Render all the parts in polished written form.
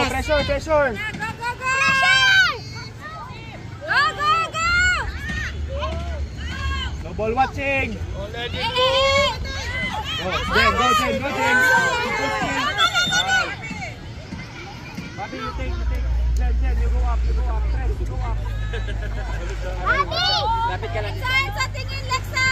Pressure, pressure. Go, go, go! Pressure! Go, go, go! No ball watching. Already. Go, Jen, go, Jen, go, Jen. Bobby, you take. Jen, you go up, press, you go up. Bobby! Lapit ka lang. Lexa, tingin, Lexa!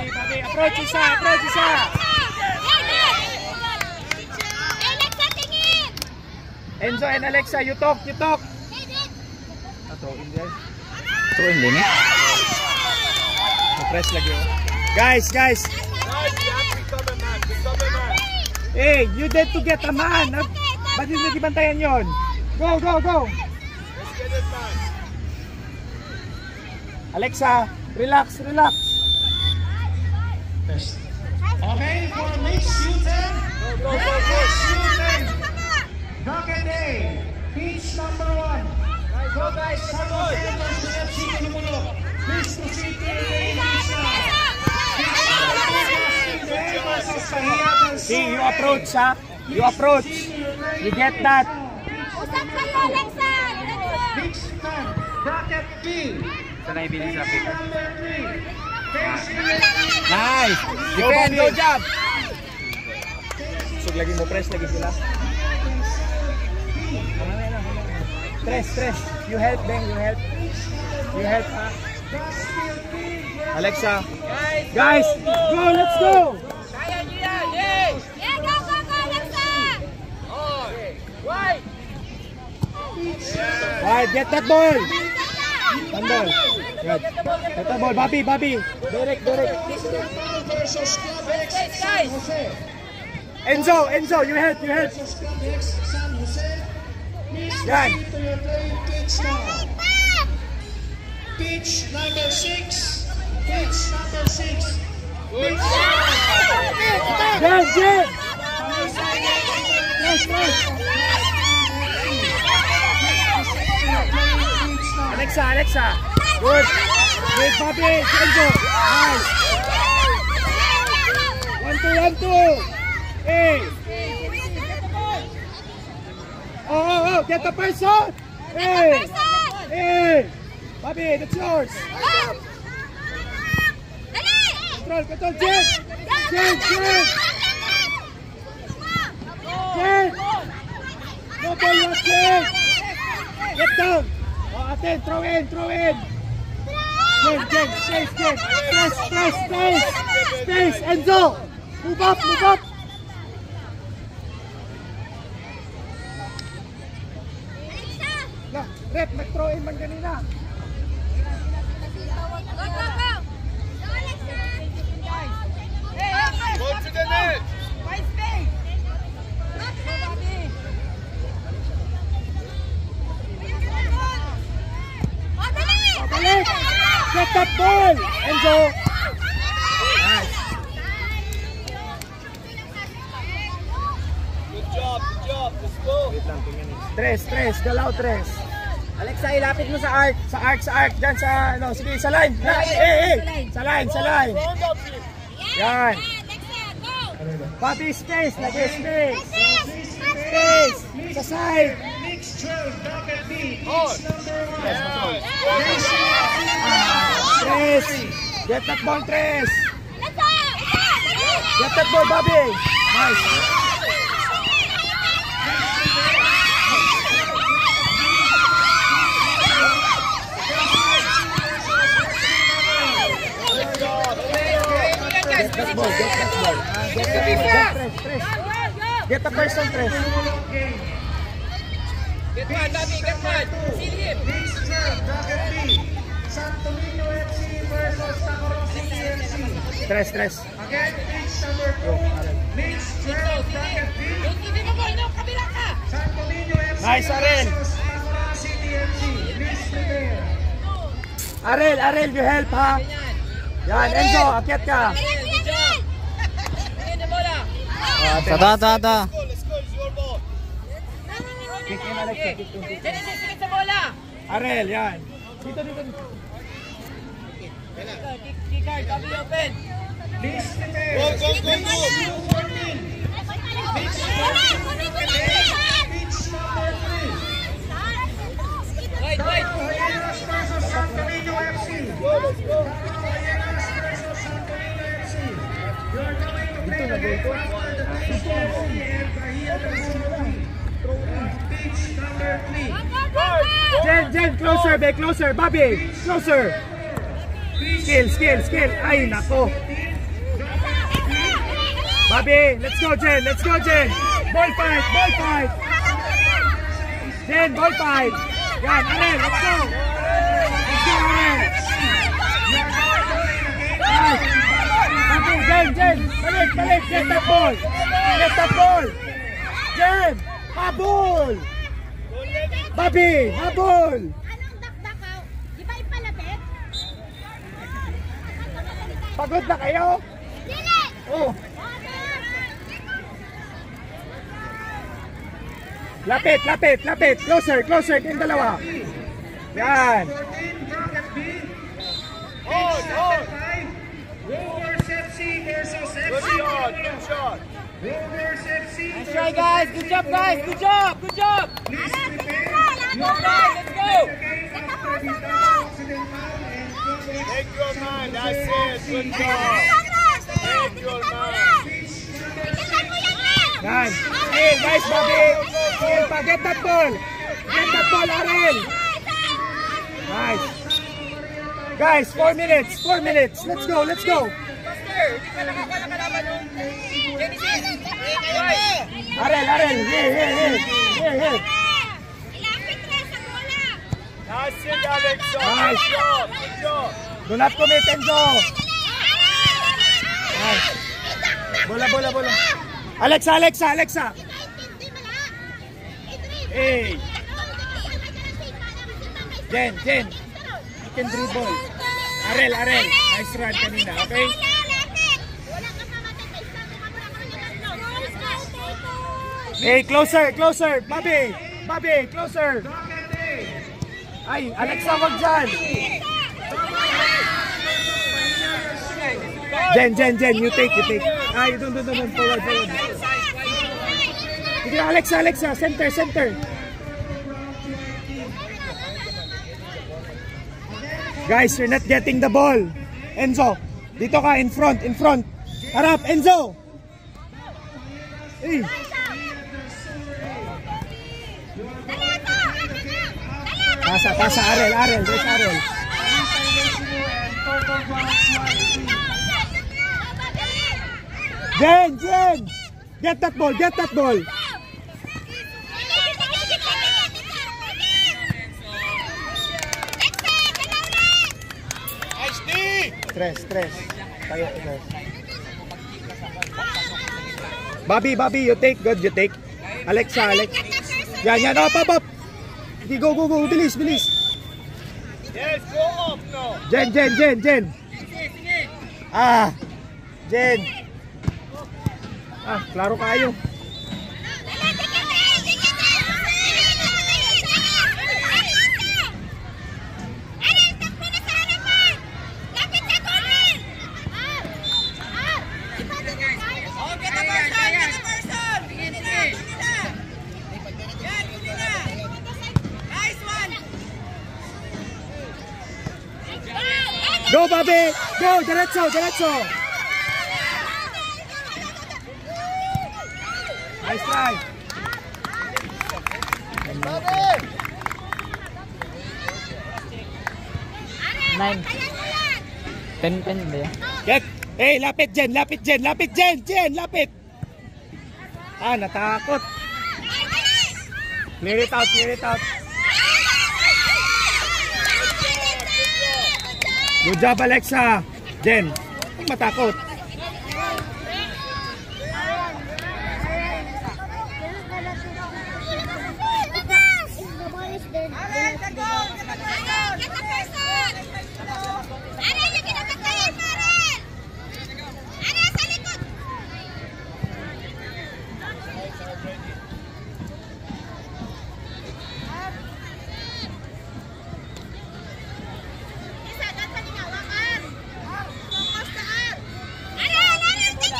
Bobby, approach isa. Lexa, tingin! Enzo and Alexa, you talk. Throw in there. Throw in din eh. Press lagi. Guys. Hey, you did to get a man. Ba't hindi nagibantayan yon? Go. Let's get it, man. Alexa, relax. Okay, for mixed shooting. Go. Shooting. Docket A. Pitch number 1. Go guys, San Jose versus FC Colomolo. Please proceed to the game. See, you approach, ha? You approach. You get that. Usap kayo, Lexa! Mixed time. Bracket B. Sanay bilis sa Pitch number 3. Nice. Defend, go job. Sug lagi mo press lagi sila. Stress. You help, Ben. You help, ha? Alexa. Guys, go. Let's go. Yeah, go, Lexa! Right, get that ball. Ball. Good. Get that ball, Bobby. Derek. Versus Club X San Jose. Enzo, you help. Versus Club X San Jose. Please Yan. proceed to your playing pitch now. Pitch number 6. Pitch number 6. Jen. Alexa. Good. Good, Bobby. Enzo. Nice. 1-2. Hey. Oh, get the person. Hey. Bobby, that's yours. Control, Jen. No ball watching. Get down. Oh, attend, throw in. Jen, space. Enzo. Move up. Rep, nag-throw in man kanina. Go to the net. Balik! Get that ball! Enzo! Nice. Good job. Let's go. Tres. Galaw, tres. Alexa, ilapit mo sa arc. Sa arc. Diyan sa, sige, sa line. Sa line. Yan. Bobby, space. Lagi, space. Sa side. Mixed 12. Bracket B. On. Pitch number 1. Tres. Get that ball, Tres. Get that ball, Bobby. Nice. Get that ball. Get the person, Tres. Get one, Bobby. Get one. See him. Mixed 12. Bracket B. Santo Niño FC versus Tacorosi TFC. Tres. Again, pitch number 2. Mixed 12. Bracket B. Santo Niño FC Nice, Arel. versus Tacorosi TFC. Please prepare. Arel, you help, ha? Yan, Enzo, akyat ka. Tata. Let's go. It's your ball. Kick in, Alexa. Arel, yan. Dito. Kicker, Bobby open. Please prepare. Go, go, go, go. 14. Pitch number 3. Wait. Caballeros versus San Camino FC. Go, let's go. Caballeros versus San Camino FC. You're going to play against the Pitch FC and Bahia del Sur. Pitch number 3. Jen, closer, be closer. Bobby, closer. Skill. Ay, nako. Bobby, let's go, Jen. Ball fight. Jen, ball fight. Yan, Arel, let's go. Arel. Okay, Jen. Balik. Get that ball. Jen, habol. Bobby, habol. Anong dakdakaw? Di ba ipalapit? Pagod na kayo? Dili! Oh. Lapit. Closer kayong dalawa. Yan. 14, Rocket B. Hold. Rovers FC versus FC. Good shot. Rovers FC. Try, guys. Good job, guys. Good job. Please prepare. Go, guys. Let's go. Take your man. That's it. Good job. Take your man. Yan. Hey, guys, Bobby. Skill pa. Get that ball, Arel. Nice. Guys, 4 minutes. Let's go. Arel. Here. That's it, Alexa. Nice. Good job. Do not commit, Enzo. Nice. Bola. Alexa. Hey. Jen. You can dribble. Arel. Nice run kanina, okay? Hey, closer. Bobby, closer. Ay, Alexa, wag dyan. Jen, you take. Ay, doon, forward. Sige, Alexa, center. Guys, you're not getting the ball. Enzo, dito ka, in front. Harap, Enzo. Hey. Pasa, Arel. There's Arel. Jen. Get that ball. Stress. Tayo, stress. Bobby, you take. Good, you take. Alexa. Yan. Up. Go. Bilis. Yes, go off now. Jen. Jen. Klaro kayo. Go, Bobby! Go! Diretso! Nice try! Nine. 10 ba yan? Get! Hey, lapit Jen! Lapit! Natakot! Clear it out! Good job, Alexa! Jen, huwag matakot.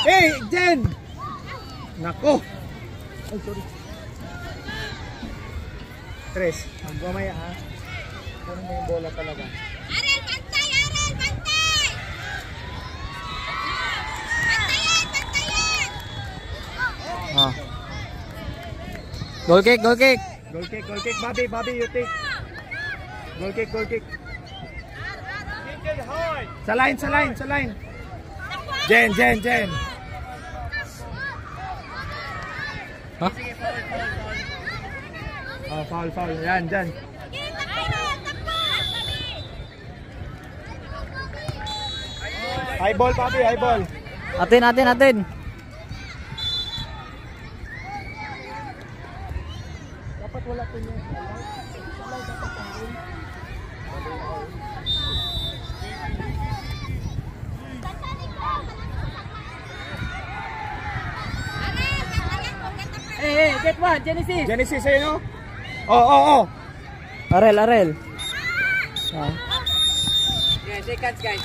Hey, Jen! Nako! Ay, sorry. Tres, magmamaya ha. Kunin mo yung bola talaga. Arel, bantay! Arel, bantay! Bantayan! Bantayan! Ah. Goal kick, goal kick. Goal kick, goal kick. Bobby, Bobby, you take. Goal kick, goal kick. Sa line, sa line, sa line. Jen, Jen, Jen. Ha? Oh, foul, foul. Yan, dyan. High ball, Bobby, high ball. Atin, atin, atin. Dapat wala po niya. Hey, get one, Genesis. Genesis, ayun o. Oh. Arel, Arel. Ah. Yeah, shake hands, guys.